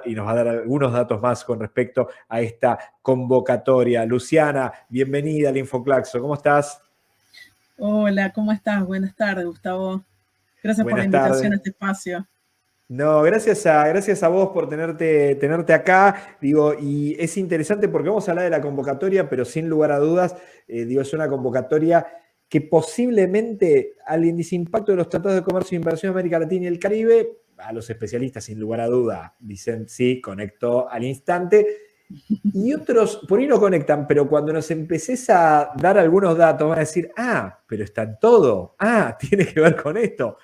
y nos va a dar algunos datos más con respecto a esta convocatoria. Luciana, bienvenida al InfoClaxo, ¿cómo estás? Hola, ¿cómo estás? Buenas tardes, Gustavo. Gracias por la Buenas invitación a tardes. este espacio. No, gracias a vos por tenerte acá. Digo, y es interesante porque vamos a hablar de la convocatoria, pero sin lugar a dudas, es una convocatoria que posiblemente al índice impacto de los tratados de comercio e inversión en América Latina y el Caribe, a los especialistas sin lugar a duda dicen sí, conectó al instante. Y otros por ahí no conectan, pero cuando nos empecés a dar algunos datos van a decir, pero está en todo, tiene que ver con esto,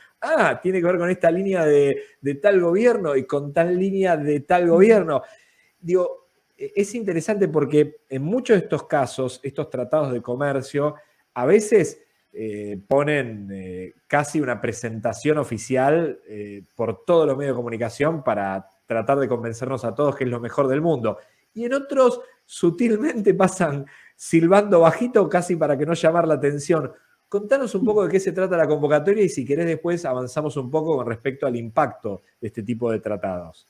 tiene que ver con esta línea de tal gobierno y con tal línea de tal gobierno. Digo, es interesante porque en muchos de estos casos, estos tratados de comercio, a veces ponen casi una presentación oficial por todos los medios de comunicación para tratar de convencernos a todos que es lo mejor del mundo. Y en otros sutilmente pasan silbando bajito casi para que no llamar la atención. Contanos un poco de qué se trata la convocatoria y si querés después avanzamos un poco con respecto al impacto de este tipo de tratados.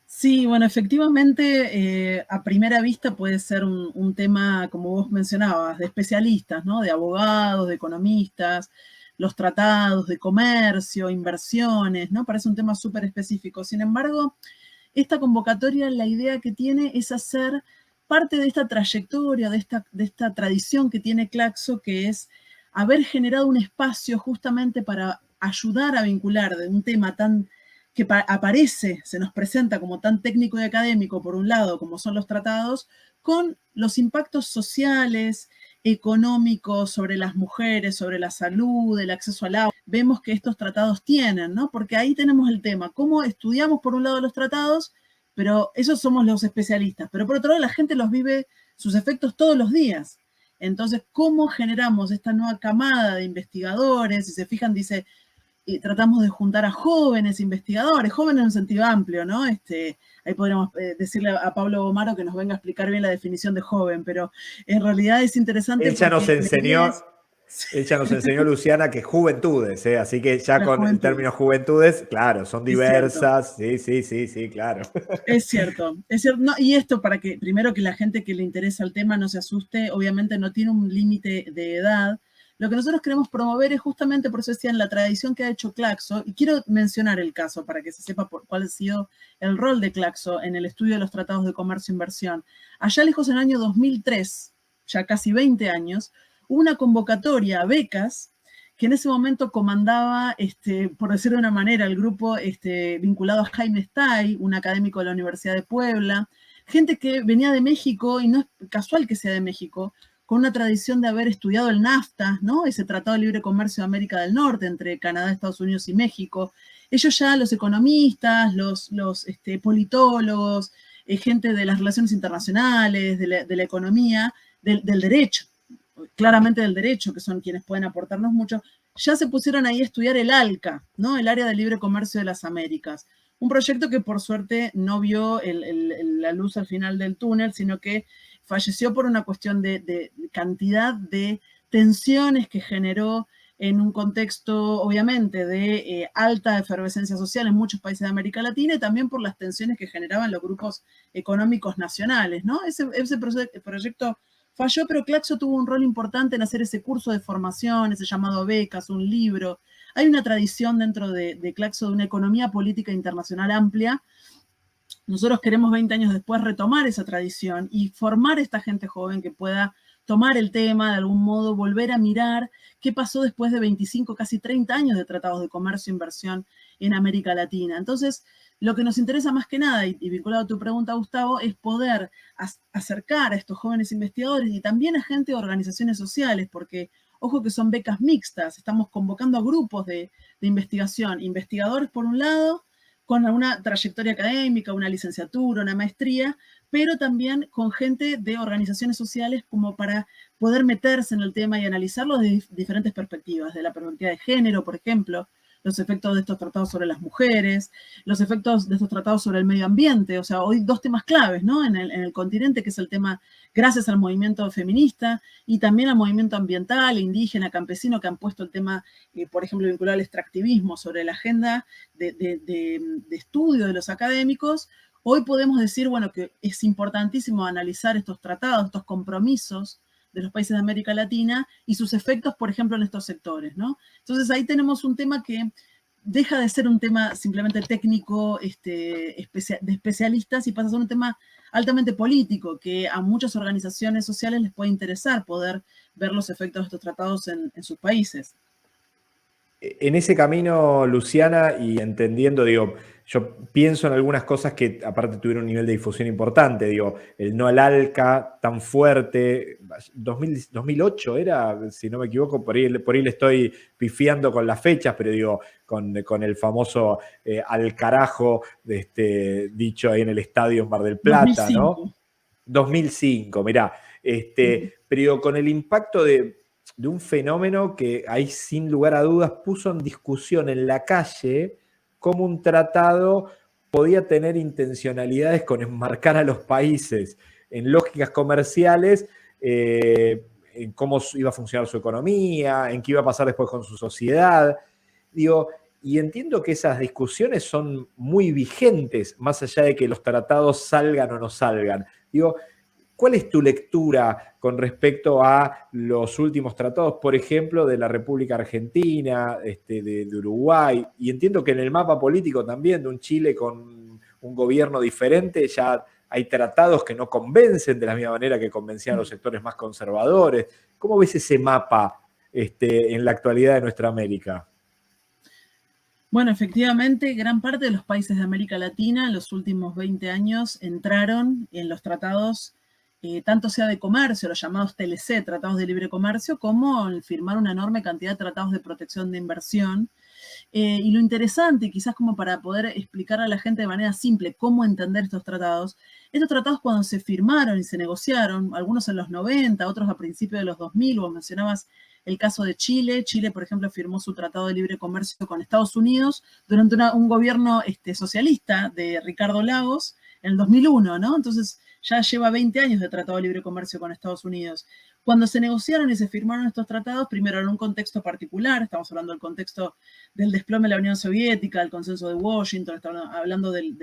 Sí, bueno, efectivamente, a primera vista puede ser un tema, como vos mencionabas, de especialistas, ¿no? De abogados, de economistas, los tratados de comercio, inversiones, ¿no? Parece un tema súper específico. Sin embargo, esta convocatoria, la idea que tiene es hacer parte de esta trayectoria, de esta tradición que tiene Claxo, que es haber generado un espacio justamente para ayudar a vincular de un tema tan que aparece, se nos presenta como tan técnico y académico, por un lado, como son los tratados, con los impactos sociales, económicos sobre las mujeres, sobre la salud, el acceso al agua. Vemos que estos tratados tienen, ¿no? Porque ahí tenemos el tema, cómo estudiamos por un lado los tratados, pero esos somos los especialistas, pero por otro lado la gente los vive, sus efectos todos los días. Entonces, ¿cómo generamos esta nueva camada de investigadores? Si se fijan, dice, y tratamos de juntar a jóvenes investigadores, jóvenes en un sentido amplio, ¿no? Ahí podríamos decirle a Pablo Gomaro que nos venga a explicar bien la definición de joven, pero en realidad es interesante Él ya nos porque la idea enseñó, es Luciana, que juventudes, así que ya la con el juventud. término juventudes, claro, son Es cierto. diversas, sí, claro. Es cierto, es cierto. No, y esto para que, primero, que la gente que le interesa el tema no se asuste, obviamente no tiene un límite de edad. Lo que nosotros queremos promover es justamente, por eso decía, en la tradición que ha hecho Claxo, y quiero mencionar el caso para que se sepa cuál ha sido el rol de Claxo en el estudio de los tratados de comercio e inversión. Allá lejos en el año 2003, ya casi 20 años, hubo una convocatoria a becas que en ese momento comandaba, por decirlo de una manera, el grupo vinculado a Jaime Stay, un académico de la Universidad de Puebla, gente que venía de México, y no es casual que sea de México, con una tradición de haber estudiado el NAFTA, ¿no? Ese Tratado de Libre Comercio de América del Norte entre Canadá, Estados Unidos y México. Ellos ya, los economistas, los politólogos, gente de las relaciones internacionales, de la economía, del derecho, claramente del derecho, que son quienes pueden aportarnos mucho, ya se pusieron ahí a estudiar el ALCA, ¿no? El Área de Libre Comercio de las Américas. Un proyecto que por suerte no vio la luz al final del túnel, sino que falleció por una cuestión de cantidad de tensiones que generó en un contexto, obviamente, de alta efervescencia social en muchos países de América Latina, y también por las tensiones que generaban los grupos económicos nacionales, ¿no? Ese proyecto falló, pero Claxo tuvo un rol importante en hacer ese curso de formación, ese llamado becas, un libro. Hay una tradición dentro de Claxo de una economía política internacional amplia. Nosotros queremos 20 años después retomar esa tradición y formar a esta gente joven que pueda tomar el tema, de algún modo volver a mirar qué pasó después de 25, casi 30 años de tratados de comercio e inversión en América Latina. Entonces, lo que nos interesa más que nada, y vinculado a tu pregunta, Gustavo, es poder acercar a estos jóvenes investigadores y también a gente de organizaciones sociales, porque ojo que son becas mixtas, estamos convocando a grupos de investigación, investigadores por un lado, con una trayectoria académica, una licenciatura, una maestría, pero también con gente de organizaciones sociales como para poder meterse en el tema y analizarlo desde diferentes perspectivas, de la perspectiva de género, por ejemplo, los efectos de estos tratados sobre las mujeres, los efectos de estos tratados sobre el medio ambiente. O sea, hoy dos temas claves, ¿no? En el continente, que es el tema, gracias al movimiento feminista y también al movimiento ambiental, indígena, campesino, que han puesto el tema, por ejemplo, vinculado al extractivismo sobre la agenda de estudio de los académicos. Hoy podemos decir, bueno, que es importantísimo analizar estos tratados, estos compromisos de los países de América Latina y sus efectos, por ejemplo, en estos sectores, ¿no? Entonces ahí tenemos un tema que deja de ser un tema simplemente técnico, de especialistas, y pasa a ser un tema altamente político, que a muchas organizaciones sociales les puede interesar poder ver los efectos de estos tratados en sus países. En ese camino, Luciana, y entendiendo, digo, yo pienso en algunas cosas que aparte tuvieron un nivel de difusión importante, digo, el no al ALCA tan fuerte, 2008 era, si no me equivoco, por ahí le estoy pifiando con las fechas, pero digo, con el famoso al carajo, dicho ahí en el estadio en Mar del Plata, 2005. ¿no? 2005, mirá, pero digo, con el impacto de un fenómeno que ahí sin lugar a dudas puso en discusión en la calle cómo un tratado podía tener intencionalidades con enmarcar a los países en lógicas comerciales, en cómo iba a funcionar su economía, en qué iba a pasar después con su sociedad. Digo, y entiendo que esas discusiones son muy vigentes, más allá de que los tratados salgan o no salgan. Digo, ¿cuál es tu lectura con respecto a los últimos tratados, por ejemplo, de la República Argentina, de Uruguay? Y entiendo que en el mapa político también de un Chile con un gobierno diferente, ya hay tratados que no convencen de la misma manera que convencían a los sectores más conservadores. ¿Cómo ves ese mapa en la actualidad de nuestra América? Bueno, efectivamente, gran parte de los países de América Latina en los últimos 20 años entraron en los tratados, tanto sea de comercio, los llamados TLC, tratados de libre comercio, como el firmar una enorme cantidad de tratados de protección de inversión. Y lo interesante, quizás como para poder explicar a la gente de manera simple cómo entender estos tratados cuando se firmaron y se negociaron, algunos en los 90, otros a principios de los 2000, vos mencionabas el caso de Chile. Chile, por ejemplo, firmó su tratado de libre comercio con Estados Unidos durante un gobierno socialista de Ricardo Lagos en el 2001, ¿no? Entonces ya lleva 20 años de tratado de libre comercio con Estados Unidos. Cuando se negociaron y se firmaron estos tratados, primero en un contexto particular, estamos hablando del contexto del desplome de la Unión Soviética, el consenso de Washington, estamos hablando del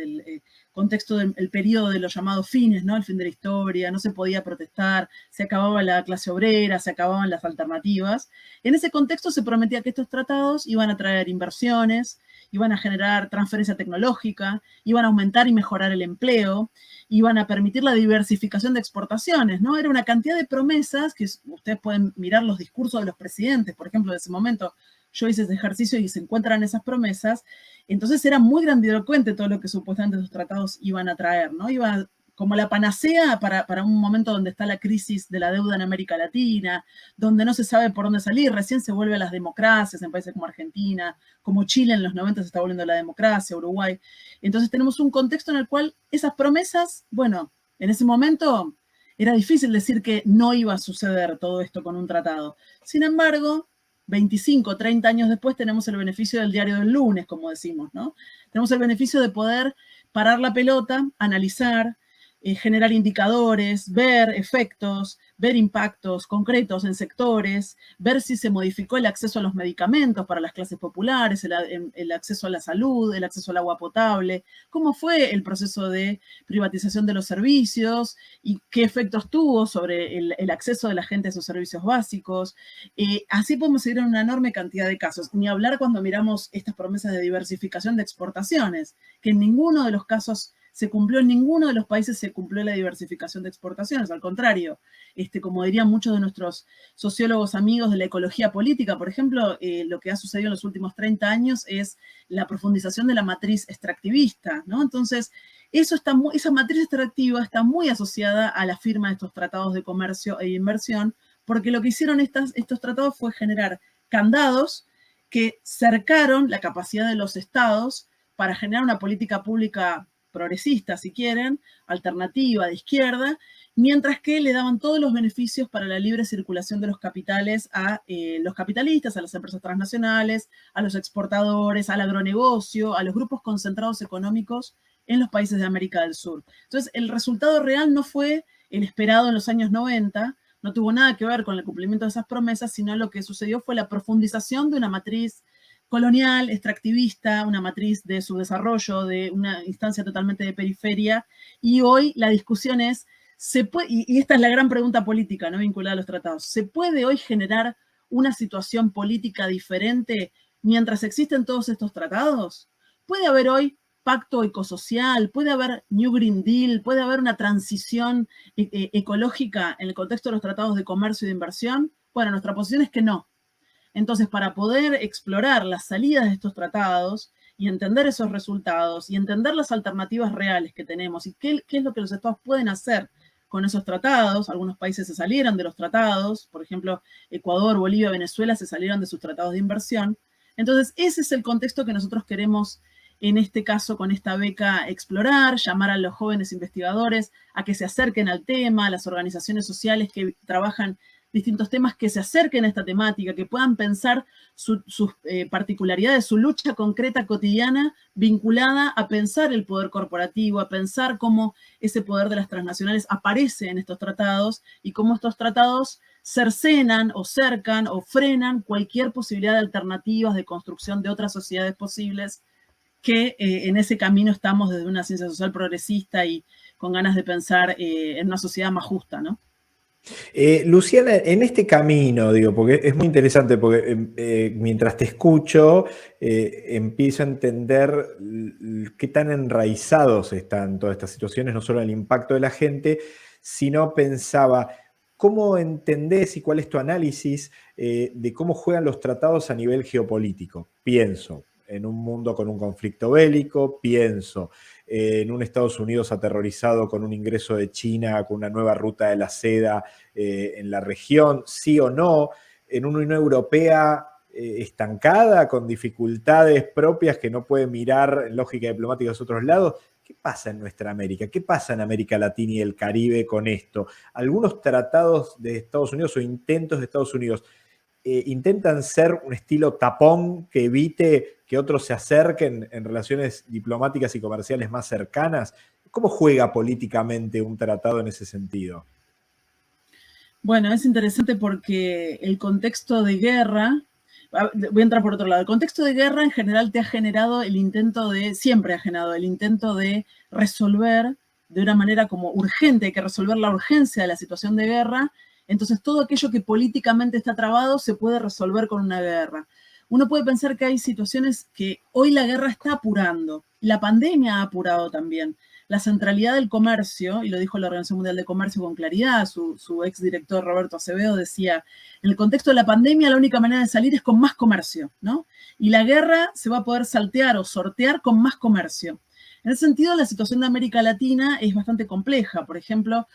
contexto del periodo de los llamados fines, ¿no? El fin de la historia, no se podía protestar, se acababa la clase obrera, se acababan las alternativas. En ese contexto se prometía que estos tratados iban a traer inversiones, iban a generar transferencia tecnológica, iban a aumentar y mejorar el empleo, iban a permitir la diversificación de exportaciones, ¿no? Era una cantidad de promesas que ustedes pueden mirar los discursos de los presidentes, por ejemplo, de ese momento. Yo hice ese ejercicio y se encuentran esas promesas. Entonces era muy grandilocuente todo lo que supuestamente esos tratados iban a traer, ¿no? Iba como la panacea para un momento donde está la crisis de la deuda en América Latina, donde no se sabe por dónde salir, recién se vuelve a las democracias en países como Argentina, como Chile en los 90 se está volviendo a la democracia, Uruguay. Entonces tenemos un contexto en el cual esas promesas, bueno, en ese momento era difícil decir que no iba a suceder todo esto con un tratado. Sin embargo, 25, 30 años después tenemos el beneficio del diario del lunes, como decimos, ¿no? Tenemos el beneficio de poder parar la pelota, analizar, generar indicadores, ver efectos, ver impactos concretos en sectores, ver si se modificó el acceso a los medicamentos para las clases populares, el acceso a la salud, el acceso al agua potable, cómo fue el proceso de privatización de los servicios y qué efectos tuvo sobre el acceso de la gente a esos servicios básicos. Así podemos seguir en una enorme cantidad de casos. Ni hablar cuando miramos estas promesas de diversificación de exportaciones, que en ninguno de los casos se cumplió, en ninguno de los países se cumplió la diversificación de exportaciones, al contrario, como dirían muchos de nuestros sociólogos amigos de la ecología política, por ejemplo, lo que ha sucedido en los últimos 30 años es la profundización de la matriz extractivista, ¿no? Entonces, esa matriz extractiva está muy asociada a la firma de estos tratados de comercio e inversión, porque lo que hicieron estos tratados fue generar candados que cercaron la capacidad de los estados para generar una política pública progresista, si quieren, alternativa, de izquierda, mientras que le daban todos los beneficios para la libre circulación de los capitales a los capitalistas, a las empresas transnacionales, a los exportadores, al agronegocio, a los grupos concentrados económicos en los países de América del Sur. Entonces, el resultado real no fue el esperado en los años 90, no tuvo nada que ver con el cumplimiento de esas promesas, sino lo que sucedió fue la profundización de una matriz colonial, extractivista, una matriz de subdesarrollo, de una instancia totalmente de periferia, y hoy la discusión es, y esta es la gran pregunta política, ¿no?, vinculada a los tratados, ¿se puede hoy generar una situación política diferente mientras existen todos estos tratados? ¿Puede haber hoy pacto ecosocial? ¿Puede haber New Green Deal? ¿Puede haber una transición ecológica en el contexto de los tratados de comercio y de inversión? Bueno, nuestra posición es que no. Entonces, para poder explorar las salidas de estos tratados y entender esos resultados y entender las alternativas reales que tenemos y qué es lo que los estados pueden hacer con esos tratados, algunos países se salieron de los tratados, por ejemplo, Ecuador, Bolivia, Venezuela se salieron de sus tratados de inversión. Entonces, ese es el contexto que nosotros queremos, en este caso, con esta beca, explorar, llamar a los jóvenes investigadores a que se acerquen al tema, a las organizaciones sociales que trabajan distintos temas, que se acerquen a esta temática, que puedan pensar sus particularidades, su lucha concreta cotidiana vinculada a pensar el poder corporativo, a pensar cómo ese poder de las transnacionales aparece en estos tratados y cómo estos tratados cercenan o cercan o frenan cualquier posibilidad de alternativas de construcción de otras sociedades posibles, que en ese camino estamos desde una ciencia social progresista y con ganas de pensar en una sociedad más justa, ¿no? Luciana, en este camino, digo, porque es muy interesante, porque mientras te escucho, empiezo a entender qué tan enraizados están todas estas situaciones, no solo el impacto de la gente, sino pensaba, ¿cómo entendés y cuál es tu análisis de cómo juegan los tratados a nivel geopolítico? Pienso en un mundo con un conflicto bélico, pienso en un Estados Unidos aterrorizado con un ingreso de China, con una nueva ruta de la seda en la región, sí o no, en una Unión Europea estancada, con dificultades propias que no puede mirar en lógica diplomática hacia otros lados. ¿Qué pasa en nuestra América? ¿Qué pasa en América Latina y el Caribe con esto? Algunos tratados de Estados Unidos o intentos de Estados Unidos intentan ser un estilo tapón que evite que otros se acerquen en relaciones diplomáticas y comerciales más cercanas. ¿Cómo juega políticamente un tratado en ese sentido? Bueno, es interesante porque el contexto de guerra, voy a entrar por otro lado, el contexto de guerra en general te ha generado el intento de, siempre ha generado el intento de resolver de una manera como urgente, hay que resolver la urgencia de la situación de guerra. Entonces, todo aquello que políticamente está trabado se puede resolver con una guerra. Uno puede pensar que hay situaciones que hoy la guerra está apurando. La pandemia ha apurado también. La centralidad del comercio, y lo dijo la Organización Mundial de Comercio con claridad, su exdirector Roberto Acevedo decía, en el contexto de la pandemia la única manera de salir es con más comercio, ¿no? Y la guerra se va a poder saltear o sortear con más comercio. En ese sentido, la situación de América Latina es bastante compleja. Por ejemplo,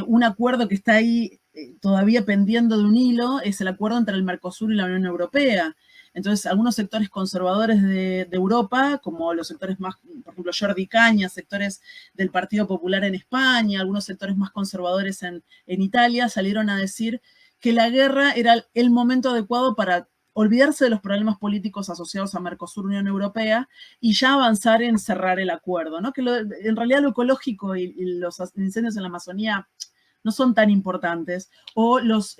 un acuerdo que está ahí todavía pendiendo de un hilo es el acuerdo entre el Mercosur y la Unión Europea. Entonces, algunos sectores conservadores de Europa, como los sectores más, por ejemplo, Jordi Cañas, sectores del Partido Popular en España, algunos sectores más conservadores en Italia, salieron a decir que la guerra era el momento adecuado para olvidarse de los problemas políticos asociados a Mercosur, Unión Europea, y ya avanzar en cerrar el acuerdo, ¿no? Que en realidad lo ecológico y los incendios en la Amazonía no son tan importantes, o los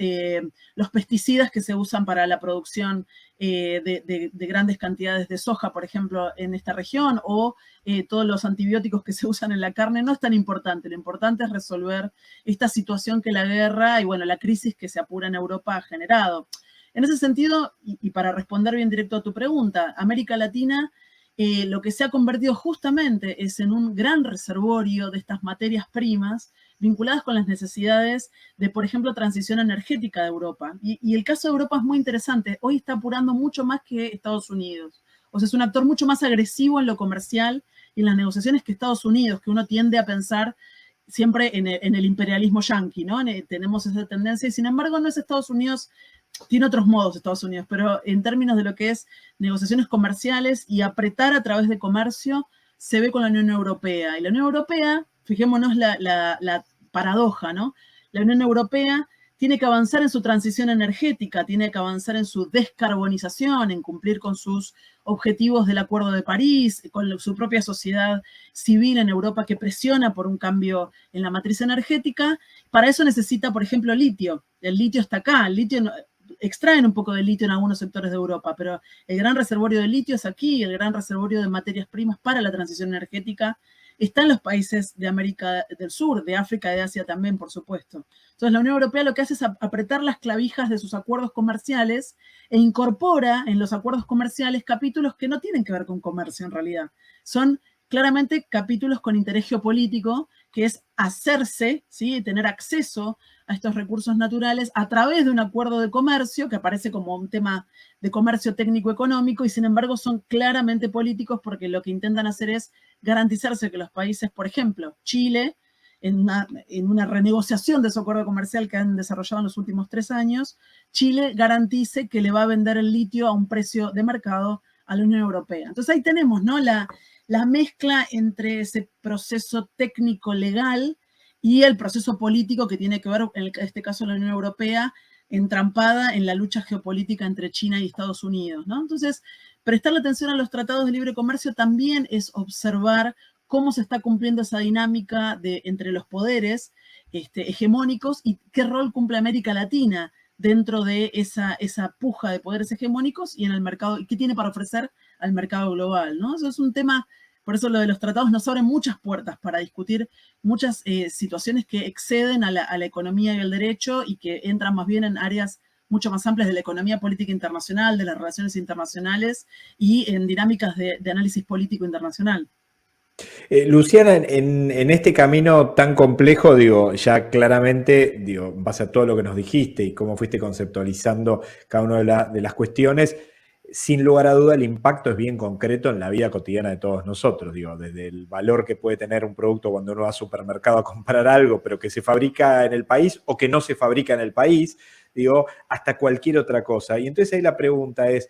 pesticidas que se usan para la producción de grandes cantidades de soja, por ejemplo, en esta región, o todos los antibióticos que se usan en la carne, no es tan importante. Lo importante es resolver esta situación que la guerra y, bueno, la crisis que se apura en Europa ha generado. En ese sentido, y para responder bien directo a tu pregunta, América Latina lo que se ha convertido justamente es en un gran reservorio de estas materias primas vinculadas con las necesidades de, por ejemplo, transición energética de Europa. Y el caso de Europa es muy interesante. Hoy está apurando mucho más que Estados Unidos. O sea, es un actor mucho más agresivo en lo comercial y en las negociaciones que Estados Unidos, que uno tiende a pensar siempre en el imperialismo yanqui, ¿no? Tenemos esa tendencia y, sin embargo, no es Estados Unidos. Tiene otros modos Estados Unidos, pero en términos de lo que es negociaciones comerciales y apretar a través de comercio, se ve con la Unión Europea. Y la Unión Europea, fijémonos la paradoja, ¿no? La Unión Europea tiene que avanzar en su transición energética, tiene que avanzar en su descarbonización, en cumplir con sus objetivos del Acuerdo de París, con su propia sociedad civil en Europa que presiona por un cambio en la matriz energética. Para eso necesita, por ejemplo, litio. El litio está acá, el litio extraen un poco de litio en algunos sectores de Europa, pero el gran reservorio de litio es aquí, el gran reservorio de materias primas para la transición energética está en los países de América del Sur, de África y de Asia también, por supuesto. Entonces, la Unión Europea lo que hace es apretar las clavijas de sus acuerdos comerciales e incorpora en los acuerdos comerciales capítulos que no tienen que ver con comercio en realidad. Son claramente capítulos con interés geopolítico, que es hacerse, ¿sí? Tener acceso a estos recursos naturales a través de un acuerdo de comercio que aparece como un tema de comercio técnico-económico y sin embargo son claramente políticos porque lo que intentan hacer es garantizarse que los países, por ejemplo, Chile, en una renegociación de su acuerdo comercial que han desarrollado en los últimos 3 años, Chile garantice que le va a vender el litio a un precio de mercado a la Unión Europea. Entonces ahí tenemos, ¿no? La mezcla entre ese proceso técnico-legal y el proceso político que tiene que ver, en este caso, la Unión Europea, entrampada en la lucha geopolítica entre China y Estados Unidos, ¿no? Entonces, prestarle atención a los tratados de libre comercio también es observar cómo se está cumpliendo esa dinámica entre los poderes hegemónicos y qué rol cumple América Latina dentro de esa puja de poderes hegemónicos y en el mercado, y qué tiene para ofrecer al mercado global, ¿no? Eso es un tema, por eso lo de los tratados nos abren muchas puertas para discutir muchas situaciones que exceden a la economía y el derecho y que entran más bien en áreas mucho más amplias de la economía política internacional, de las relaciones internacionales y en dinámicas de análisis político internacional. Luciana, en este camino tan complejo, digo, ya claramente, digo, en base a todo lo que nos dijiste y cómo fuiste conceptualizando cada una de las cuestiones, sin lugar a duda el impacto es bien concreto en la vida cotidiana de todos nosotros, digo, desde el valor que puede tener un producto cuando uno va al supermercado a comprar algo, pero que se fabrica en el país o que no se fabrica en el país, digo, hasta cualquier otra cosa. Y entonces ahí la pregunta es,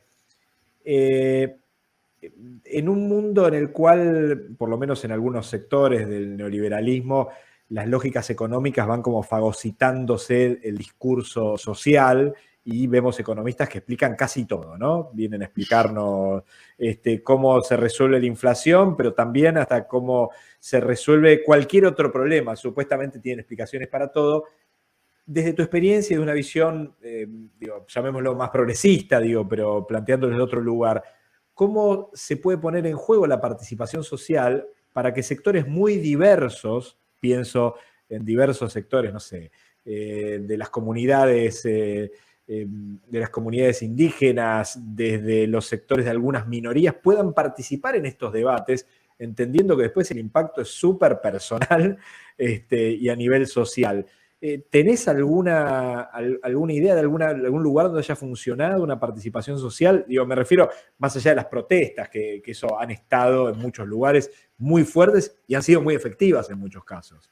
en un mundo en el cual, por lo menos en algunos sectores del neoliberalismo, las lógicas económicas van como fagocitándose el discurso social y vemos economistas que explican casi todo, ¿no? Vienen a explicarnos cómo se resuelve la inflación, pero también hasta cómo se resuelve cualquier otro problema. Supuestamente tienen explicaciones para todo. Desde tu experiencia y de una visión, llamémoslo más progresista, pero planteándolo en otro lugar, ¿cómo se puede poner en juego la participación social para que sectores muy diversos, pienso en diversos sectores, no sé, de las comunidades indígenas, desde los sectores de algunas minorías, puedan participar en estos debates, entendiendo que después el impacto es súper personal y a nivel social? ¿Tenés alguna idea de algún lugar donde haya funcionado una participación social? Digo, me refiero más allá de las protestas, que eso han estado en muchos lugares muy fuertes y han sido muy efectivas en muchos casos.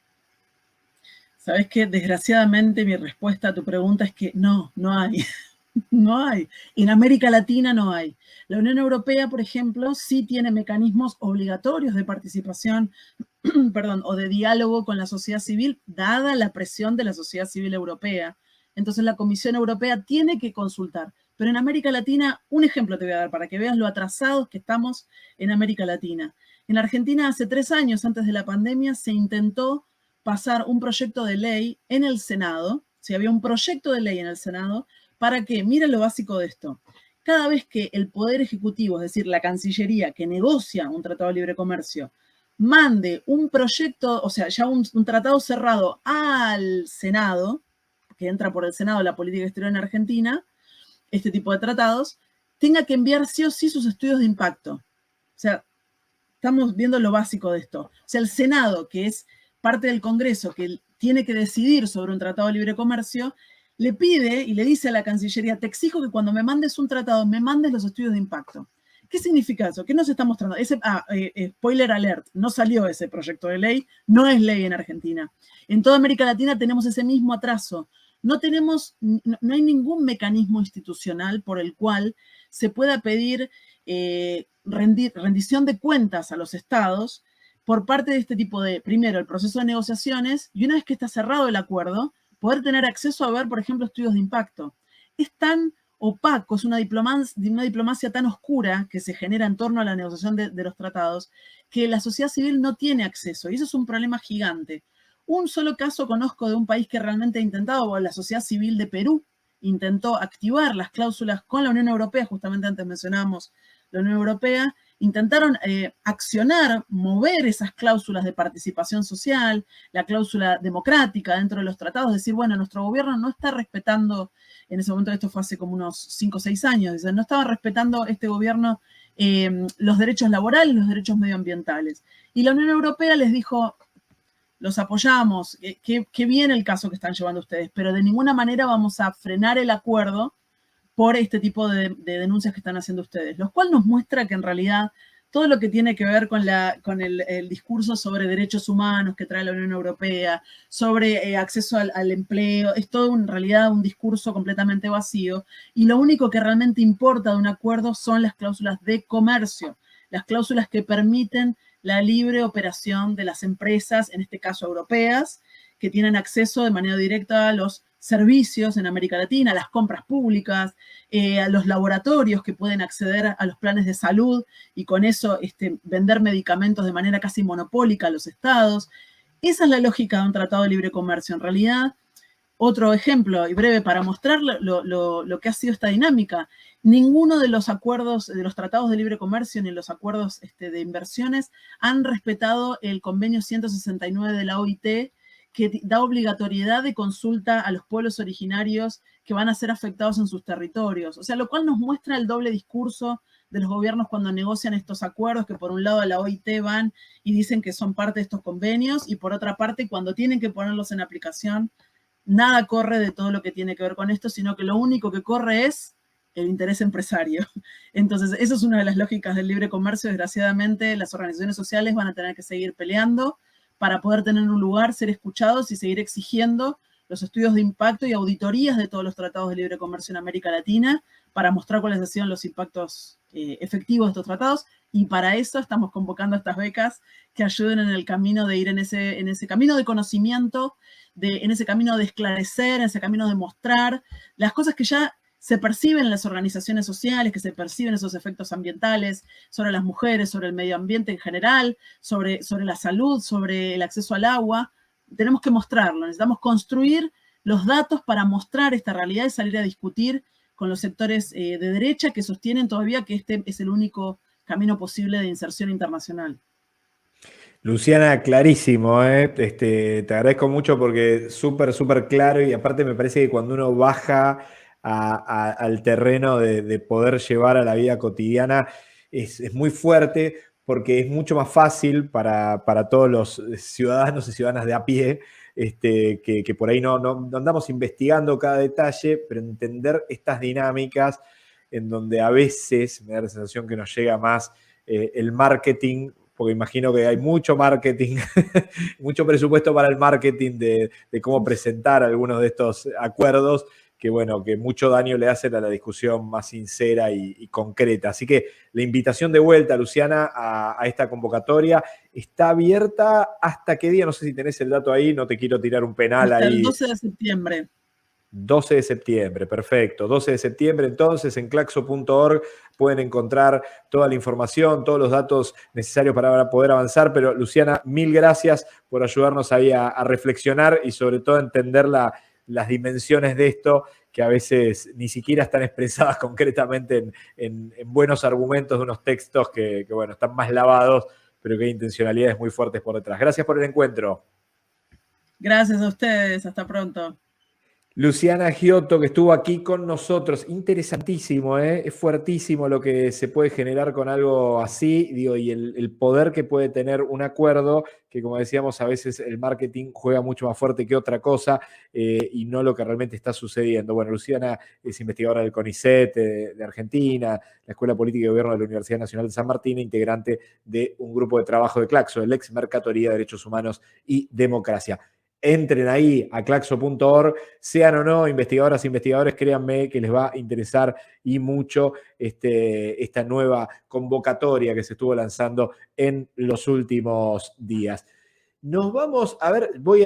Sabes que desgraciadamente mi respuesta a tu pregunta es que no hay. No hay. En América Latina no hay. La Unión Europea, por ejemplo, sí tiene mecanismos obligatorios de participación, perdón, o de diálogo con la sociedad civil, dada la presión de la sociedad civil europea. Entonces la Comisión Europea tiene que consultar. Pero en América Latina, un ejemplo te voy a dar para que veas lo atrasados que estamos en América Latina. En Argentina, hace 3 años, antes de la pandemia, se intentó pasar un proyecto de ley en el Senado. Si había un proyecto de ley en el Senado, para que, miren lo básico de esto, cada vez que el Poder Ejecutivo, es decir, la Cancillería, que negocia un tratado de libre comercio, mande un proyecto, o sea, ya un tratado cerrado al Senado, que entra por el Senado la política exterior en Argentina, este tipo de tratados, tenga que enviar sí o sí sus estudios de impacto. O sea, estamos viendo lo básico de esto. O sea, el Senado, que es parte del Congreso, que tiene que decidir sobre un tratado de libre comercio, le pide y le dice a la Cancillería, te exijo que cuando me mandes un tratado, me mandes los estudios de impacto. ¿Qué significa eso? ¿Qué nos está mostrando? Spoiler alert, no salió ese proyecto de ley, no es ley en Argentina. En toda América Latina tenemos ese mismo atraso. No hay ningún mecanismo institucional por el cual se pueda pedir rendición de cuentas a los estados por parte de este tipo de, primero, el proceso de negociaciones, y una vez que está cerrado el acuerdo, poder tener acceso a ver, por ejemplo, estudios de impacto. Es tan opaco, es una diplomacia tan oscura que se genera en torno a la negociación de los tratados, que la sociedad civil no tiene acceso, y eso es un problema gigante. Un solo caso conozco de un país que realmente ha intentado, la sociedad civil de Perú intentó activar las cláusulas con la Unión Europea, justamente antes mencionábamos la Unión Europea, intentaron accionar, mover esas cláusulas de participación social, la cláusula democrática dentro de los tratados, decir, bueno, nuestro gobierno no está respetando, en ese momento esto fue hace como unos 5 o 6 años, no estaba respetando este gobierno los derechos laborales, los derechos medioambientales. Y la Unión Europea les dijo, los apoyamos, qué bien el caso que están llevando ustedes, pero de ninguna manera vamos a frenar el acuerdo por este tipo de denuncias que están haciendo ustedes, lo cual nos muestra que en realidad todo lo que tiene que ver con el discurso sobre derechos humanos que trae la Unión Europea, sobre acceso al empleo, es todo en realidad un discurso completamente vacío, y lo único que realmente importa de un acuerdo son las cláusulas de comercio, las cláusulas que permiten la libre operación de las empresas, en este caso europeas, que tienen acceso de manera directa a los servicios en América Latina, a las compras públicas, a los laboratorios que pueden acceder a los planes de salud y con eso vender medicamentos de manera casi monopólica a los estados. Esa es la lógica de un tratado de libre comercio. En realidad, otro ejemplo, y breve, para mostrar lo que ha sido esta dinámica, ninguno de los acuerdos, de los tratados de libre comercio ni los acuerdos de inversiones han respetado el convenio 169 de la OIT, que da obligatoriedad de consulta a los pueblos originarios que van a ser afectados en sus territorios. O sea, lo cual nos muestra el doble discurso de los gobiernos cuando negocian estos acuerdos, que por un lado a la OIT van y dicen que son parte de estos convenios, y por otra parte, cuando tienen que ponerlos en aplicación, nada corre de todo lo que tiene que ver con esto, sino que lo único que corre es el interés empresario. Entonces, eso es una de las lógicas del libre comercio. Desgraciadamente, las organizaciones sociales van a tener que seguir peleando para poder tener un lugar, ser escuchados y seguir exigiendo los estudios de impacto y auditorías de todos los tratados de libre comercio en América Latina para mostrar cuáles han sido los impactos efectivos de estos tratados, y para eso estamos convocando a estas becas que ayuden en el camino de ir en ese camino de conocimiento, en ese camino de esclarecer, en ese camino de mostrar las cosas que ya se perciben en las organizaciones sociales, que se perciben esos efectos ambientales sobre las mujeres, sobre el medio ambiente en general, sobre la salud, sobre el acceso al agua. Tenemos que mostrarlo, necesitamos construir los datos para mostrar esta realidad y salir a discutir con los sectores de derecha que sostienen todavía que este es el único camino posible de inserción internacional. Luciana, clarísimo, ¿eh? Te agradezco mucho porque súper, súper claro, y aparte me parece que cuando uno baja al terreno de poder llevar a la vida cotidiana es muy fuerte, porque es mucho más fácil para todos los ciudadanos y ciudadanas de a pie, que por ahí no andamos investigando cada detalle, pero entender estas dinámicas en donde a veces me da la sensación que nos llega más el marketing, porque imagino que hay mucho marketing, mucho presupuesto para el marketing de cómo presentar algunos de estos acuerdos, que bueno, que mucho daño le hacen a la discusión más sincera y concreta. Así que la invitación de vuelta, Luciana, a esta convocatoria está abierta ¿hasta qué día? No sé si tenés el dato ahí, no te quiero tirar un penal hasta ahí. El 12 de septiembre. 12 de septiembre, perfecto. 12 de septiembre, entonces, en claxo.org pueden encontrar toda la información, todos los datos necesarios para poder avanzar. Pero, Luciana, mil gracias por ayudarnos ahí a reflexionar y sobre todo a entender las dimensiones de esto, que a veces ni siquiera están expresadas concretamente en buenos argumentos de unos textos que, bueno, están más lavados, pero que hay intencionalidades muy fuertes por detrás. Gracias por el encuentro. Gracias a ustedes, hasta pronto. Luciana Giotto, que estuvo aquí con nosotros, interesantísimo, ¿eh? Es fuertísimo lo que se puede generar con algo así, digo, y el poder que puede tener un acuerdo, que como decíamos, a veces el marketing juega mucho más fuerte que otra cosa, y no lo que realmente está sucediendo. Bueno, Luciana es investigadora del CONICET de Argentina, la Escuela Política y Gobierno de la Universidad Nacional de San Martín, integrante de un grupo de trabajo de Claxo, el ex Mercatoría, Derechos Humanos y Democracia. entren ahí a claxo.org, sean o no investigadoras e investigadores, créanme que les va a interesar y mucho esta nueva convocatoria que se estuvo lanzando en los últimos días. Nos vamos a ver, voy a